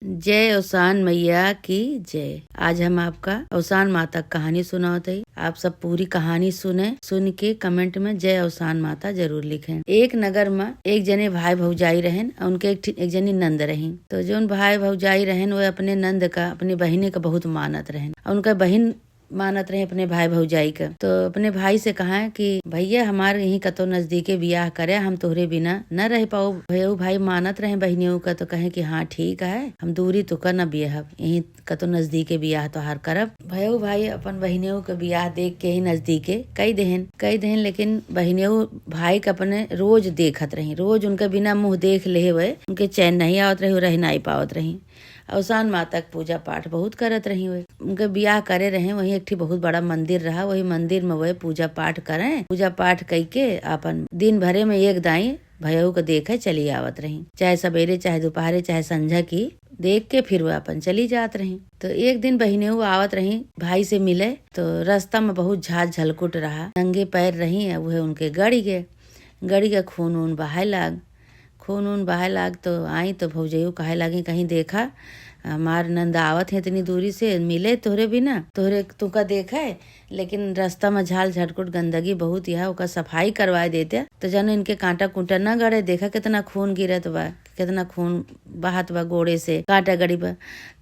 जय औसान मैया की जय। आज हम आपका औसान माता कहानी सुनाते हैं। आप सब पूरी कहानी सुन के कमेंट में जय औसान माता जरूर लिखें। एक नगर में एक जने भाई भौजाई रहन, उनके एक जनी नंद रही। तो जो भाई भौजाई रहन वो अपने नंद का, अपनी बहिनी का बहुत मानत रहन। उनका बहन मानत रहे अपने भाई भौजाई का। तो अपने भाई से कहा कि भैया हमारे यहीं कतो नजदीके बियाह करे, हम तोहरे बिना न रह पाओ। भैया भाई मानत रहे बहनियों का, तो कहे कि हाँ ठीक है, हम दूरी तो कर न बियाह, यहीं कतो नजदीके बियाह तोहार करब। भैया भाई अपन बहनियों का बियाह देख के ही नजदीके कई देहन। लेकिन बहनियों भाई का अपने रोज देखत रही, रोज उनके बिना मुँह देख ले हुए उनके चैन नहीं आवत रही, रह नहीं पावत रही। औसान माता का पूजा पाठ बहुत करत रही हुए। उनके बियाह करे रहे, वही एक बहुत बड़ा मंदिर रहा, वही मंदिर में वही पूजा पाठ करें। पूजा पाठ करके अपन दिन भरे में एक दाई भैया को देखे चली आवत रही, चाहे सवेरे चाहे दोपहरे चाहे संझा की देख के फिर वो अपन चली जात रही। तो एक दिन बहनियों आवत रही भाई से मिले, तो रास्ता में बहुत झाल झलकुट रहा, नंगे पैर रही, वह उनके गड़ी के खून ऊन बहाए लाग। तो आई तो भौजयू कहे लगी कहीं देखा हमार नंद आवत है इतनी दूरी से, मिले तोहरे बिना, तोहरे तुका देखा है, लेकिन रास्ता में झाल झटकुट गंदगी बहुत यह ओका सफाई करवाए देते तो जन इनके कांटा कुंटा न गड़े। देखा कितना खून गिरत बा, कितना खून बहत बा गोड़े से, कांटा गड़ी बा।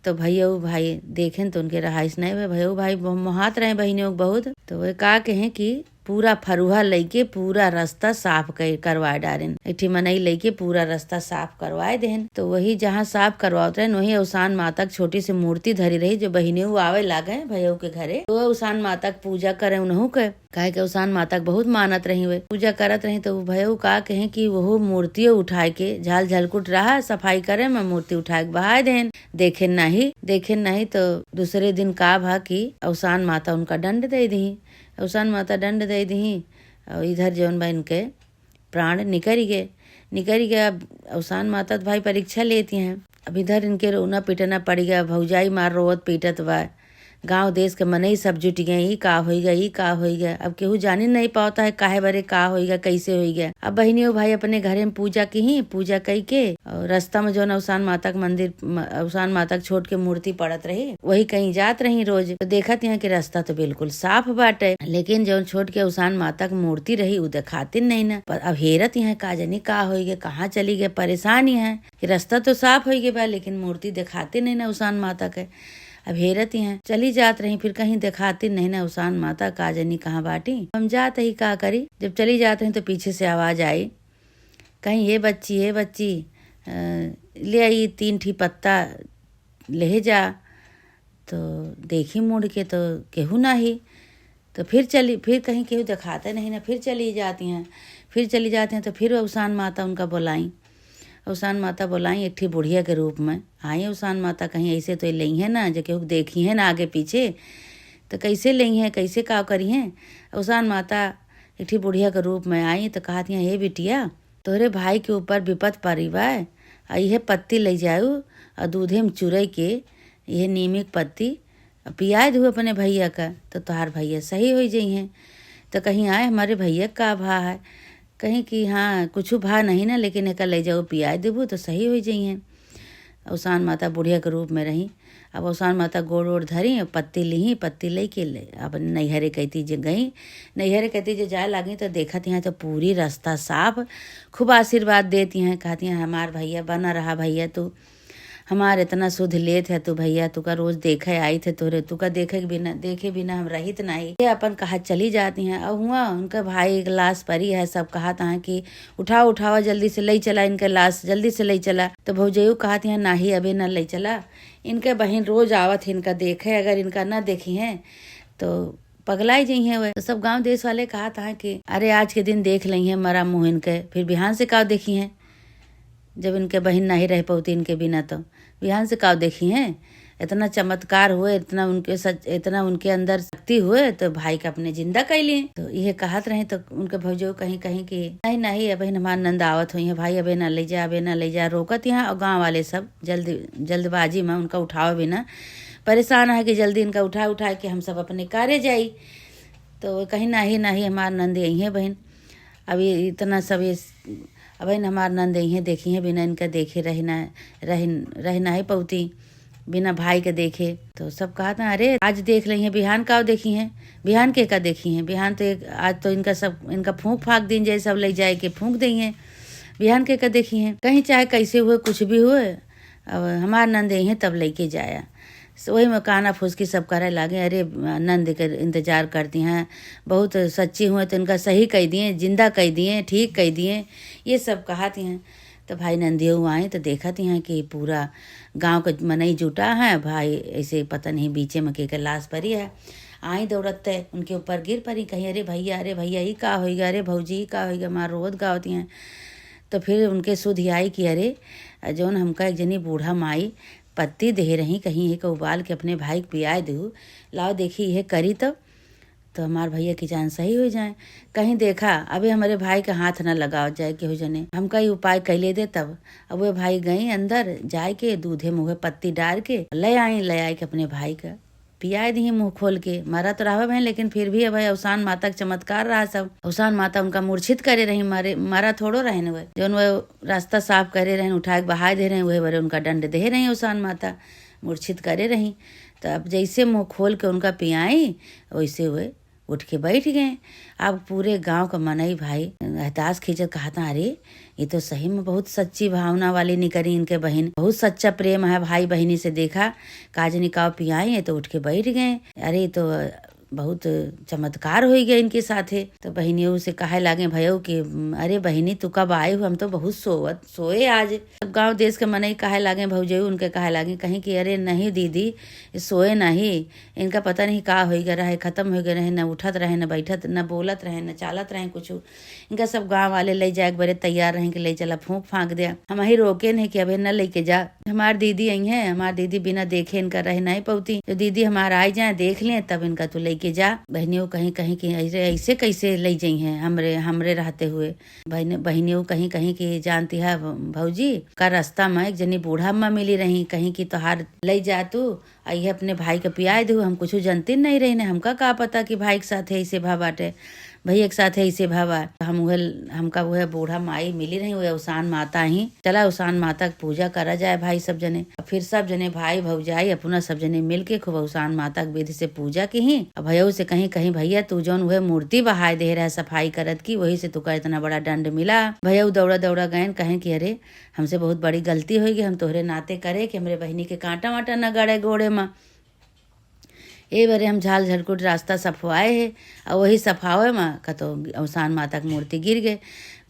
तो भैया भाई देखें तो उनके रहाइश नहीं हुए। भैया भाई मोहात रहे बहनियों बहुत। तो वे का कहे कि पूरा फरुहा लेके पूरा रास्ता साफ करवाए डारेन, इठी मनई लेके पूरा रास्ता साफ करवाए देन। तो वही जहाँ साफ करवाते रहे वही औसान माता की छोटी सी मूर्ति धरी रही, जो बहनियों आवे लागे भैया के घरे। तो औसान माता की पूजा करे उन्हों के, काहे के औसान माता बहुत मानत रही हुए, पूजा करत रही। तो भैया का कहे कि वो मूर्तियों उठाए के झाल झलकुट रहा सफाई करे में मूर्ति उठाए के बहाए देन। देखे नहीं तो दूसरे दिन का भा की औसान माता उनका दंड दे दी। औसान माता दंड दे दी और इधर जौन बा इनके प्राण निकल गए। अब औसान माता भाई परीक्षा लेती हैं। अब इधर इनके रोना पीटना पड़ गया, भौजाई मार रोवत पीटत बा, गांव देश के मनई सब जुट गए, ई का हो गया। अब केहू जाने नहीं पाता है काहे बरे का हो गया, कैसे हो गया। अब बहनियों भाई अपने घरे में पूजा कई के और रास्ता में जो औसान माता का मंदिर, औसान माता छोड़ के मूर्ति पड़त रही, वही कहीं जात रही रोज। तो देखत यहाँ कि रास्ता तो बिल्कुल साफ बाटे, लेकिन जो छोड़ के औसान माता की मूर्ति रही वो दिखाती नहीं ना। अब हेरत यहाँ का जानी का हो गया, कहाँ चली गए, परेशानी है कि रास्ता तो साफ हो गया लेकिन मूर्ति दिखाती नहीं ना औसान माता के। अब हेरत हैं चली जात रही, फिर कहीं दिखाती नहीं ना औसान माता का जानी कहाँ बाटी। हम जाते ही का करी, जब चली जाते हैं तो पीछे से आवाज आई कहीं ये बच्ची ले आई 3 ठी पत्ता ले जा। तो देखी मुड़ के तो केहू ना ही। तो फिर कहीं केहू दिखाते नहीं ना, फिर चली जाती हैं। तो फिर औसान माता उनका बुलाई, औसान माता बुलाई एक ठी बुढ़िया के रूप में आई। औसान माता कहीं ऐसे तो लई है ना, जो केहू देखी है ना आगे पीछे, तो कैसे लई है, कैसे का करी है। औसान माता एक ठी बुढ़िया के रूप में आई तो कहती हैं हे बिटिया, तोहरे भाई के ऊपर विपत पड़ी बा, यह पत्ती ले जाऊ और दूधे में चुरई के यह नीमिक पत्ती पियाए दू अपने भैया का, तो तोहार भैया सही हो जाइ हैं। तो कहीं आए हमारे भैया का भा है, कहीं कि हाँ कुछ भा नहीं ना, लेकिन एक ले जाओ पियाए देबू तो सही हो जाइए। औसान माता बुढ़िया के रूप में रही। अब औसान माता गोड़ ओड़ धरी, पत्ती ले के अब नैहरे कहती जो गई, नैहरे कहती जो जाए लगी तो देखत यहाँ तो पूरी रास्ता साफ, खूब आशीर्वाद देती हैं, कहती हैं हमार भैया बना रहा, भैया तू हमार इतना शुद्ध लेत है तू, भैया तू का रोज देखे आई थे तोरे, तू का देखे बिना हम रहित नहीं। ये अपन कहा चली जाती हैं। अब हुआ उनका भाई एक लाश परी है, सब कहा था कि उठावा जल्दी से ले चला इनका लाश, जल्दी से ले चला। तो भौजयू कहती हैं नाही अभी न ले चला, इनके बहन रोज आवत है इनका देखे, अगर इनका न देखी है तो पगलाई जाइ है। वह तो सब गाँव देश वाले कहा था कि अरे आज के दिन देख ली है मरा मुँह इनके, फिर बिहान से का देखी है, जब इनके बहन नहीं रह पाती इनके बिना तो बिहान से का देखी हैं। इतना चमत्कार हुए, इतना उनके अंदर शक्ति हुए तो भाई का अपने जिंदा कर लिए। तो यह कहत रहे तो उनके भौजो कहीं कि नहीं अब हमार नंद आवत हुई है, भाई अबे ना ले जा रोकत यहाँ। और गाँव वाले सब जल्दबाजी में उनका उठाओ बिना परेशान है कि जल्दी इनका उठा के हम सब अपने कार्य जाई। तो कहीं नहीं हमार नंद यही है बहन। अब ये इतना सब ये अब हमार नंद यही देखी है, बिना इनका देखे रहना ही पौती, बिना भाई के देखे। तो सब कहा था अरे आज देख रही है, बिहान का देखी है, बिहान के का देखी है, बिहान तो आज तो इनका फूंक फाक दिन जाए, सब ले जाए के फूंक दी है, बिहान के का देखी है। कहीं चाहे कैसे हुए कुछ भी हुए, अब हमार नंद यही है तब लेके जाया। वही में काना फुसकी सब करे लागे, अरे नंद के इंतजार करती हैं, बहुत सच्ची हुए तो इनका सही कह दिए, जिंदा कह दिए, ठीक कह दिए, ये सब कहाती हैं। तो भाई नंदियों आए तो देखती हैं कि पूरा गांव का मनई जुटा है, भाई ऐसे पता नहीं बीचे में के लाश पड़ी है। आई दौड़ते उनके ऊपर गिर पड़ी, कहीं अरे भैया ये का होगा, अरे भौजी का होगा, मार रोद गावती हैं। तो फिर उनके सुध आई कि अरे जौन हमका एक जनी बूढ़ा माई पत्ती दे रही, कहीं एक उबाल के अपने भाई को पियाए दू, लाओ देखी यह करी तो हमारे भैया की जान सही हो जाए। कहीं देखा अबे हमारे भाई के हाथ न लगाओ जाए के हो जने, हमका ये उपाय कैले दे। तब अब वे भाई गई अंदर जाए के दूधे मुँहे पत्ती डाल के ले आए के अपने भाई का पियाए दी मुंह खोल के। मारा तो रहा बहन, लेकिन फिर भी अब अवसान माता का चमत्कार रहा सब। अवसान माता उनका मूर्छित करे रही, मारा थोड़ो रहे न, जो वह रास्ता साफ करे रहे, उठा के बहा दे रहे, वही बड़े उनका दंड दे रही अवसान माता, मूर्छित करे रही। तो अब जैसे मुंह खोल के उनका पियाई वैसे वे उठ के बैठ गए। अब पूरे गांव का मनई भाई एहतास खींचत कहा था अरे ये तो सही में बहुत सच्ची भावना वाली निकली इनके बहन, बहुत सच्चा प्रेम है भाई बहनी से। देखा काजनी काव पियाई है तो उठ के बैठ गए, अरे तो बहुत चमत्कार हो गया इनके साथे। तो बहनियों से कहे लागे भयो कि अरे बहनी तू कब आए हो, हम तो बहुत सोए आज। सब गांव देश के मनई कहे लागे, भौजयू उनके कहे लागे कहीं कि अरे नहीं दीदी सोए नहीं, इनका पता नहीं का हो गया रहे, खत्म हो गया रहे, न उठत रहे, न बैठत, न बोलत रहे, न चालत रहे कुछ। इनका सब गाँव वाले ले जाए बड़े तैयार रहे कि ले चला फूंक फाँक दिया। हम ही रोके नहीं कि अभी न लेके जा, हमारी दीदी आई है, हमारी दीदी बिना देखे इनका रह नहीं पौती, तो दीदी हमारा आई जाए देख लें तब इनका तू लेके जा। बहनियों कहीं कहीं कि ऐसे कैसे ले जाई हैं हमरे रहते हुए। बहनियों कहीं कहीं की जानती है भौजी का रास्ता में एक जनी बूढ़ा अम्मा मिली रही, कहीं की तोहार ले जा तू आई अपने भाई के पियाए दू। हम कुछ जानते नहीं रही, हमका का पता कि भाई के साथ ऐसे भाव बाटे, भैया के साथ ऐसे भावा। हमका वह बूढ़ा माई मिली रही, वह अवसान माता ही। चला अवसान माता की पूजा करा जाए भाई सब जने। फिर सब जने भाई भौजाई अपना सब जने मिल के खूब अवसान माता की विधि से पूजा की ही। भैया से कहीं कहीं भैया तू जौन वह मूर्ति बहाय दे रहा सफाई करत की, वही से तुका इतना बड़ा दंड मिला। भैया दौड़ा दौड़ा गए, कहें कि अरे हमसे बहुत बड़ी गलती होगी, हम तोहरे नाते करे कि हमरे बहनी के कांटा वाटा न गड़े गोड़े में। ए बारे हम झाल झटकुट रास्ता सफवाए है, और वही सफावे में कतो अवसान माता की मूर्ति गिर गए।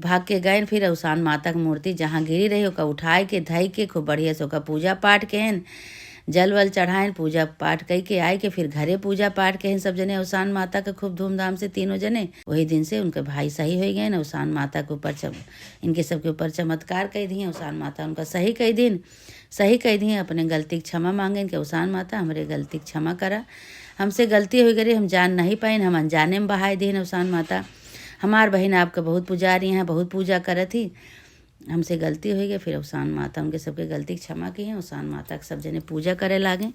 भाग के गए, फिर अवसान माता की मूर्ति जहाँ गिरी रही ओका उठाए के धई के खूब बढ़िया से ओका पूजा पाठ के जल वल चढ़ाएं, पूजा पाठ कई के आए के फिर घरे पूजा पाठ के सब जने अवसान माता के खूब धूमधाम से तीनों जने। वही दिन से उनके भाई सही हो गए न, अवसान माता के ऊपर इनके सबके ऊपर चमत्कार कह दिए। अवसान माता उनका सही कह दिए, अपने गलती क्षमा मांगे कि अवसान माता हमरे गलती क्षमा करा, हमसे गलती हो गई, हम जान नहीं पाइन, हम अनजाने में बहाए दीन। अवसान माता हमार बहन आपका बहुत पुजारी हैं, बहुत पूजा करत थी, हमसे गलती हो गई। फिर अवसान माता उनके सबके गलती क्षमा की है। अवसान माता के सब जने पूजा करे लागे।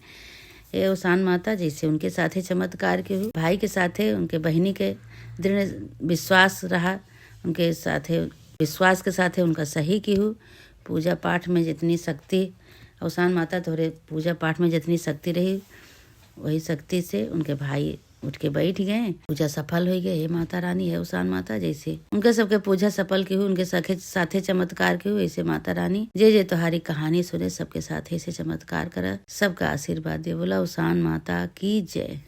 ये अवसान माता जैसे उनके साथे चमत्कार के हुई, भाई के साथे उनके बहनी के दृढ़ विश्वास रहा, उनके साथे विश्वास के साथे उनका सही की हो। पूजा पाठ में जितनी शक्ति अवसान माता तोहरे पूजा पाठ में जितनी शक्ति रही, वही शक्ति से उनके भाई उठ के बैठ गए, पूजा सफल हो गई। हे माता रानी है अवसान माता, जैसे उनके सबके पूजा सफल की हुई, उनके साथे चमत्कार की हुई, ऐसे माता रानी जे तुम्हारी कहानी सुने सबके साथ ऐसे चमत्कार करा, सबका आशीर्वाद दे। बोला अवसान माता की जय।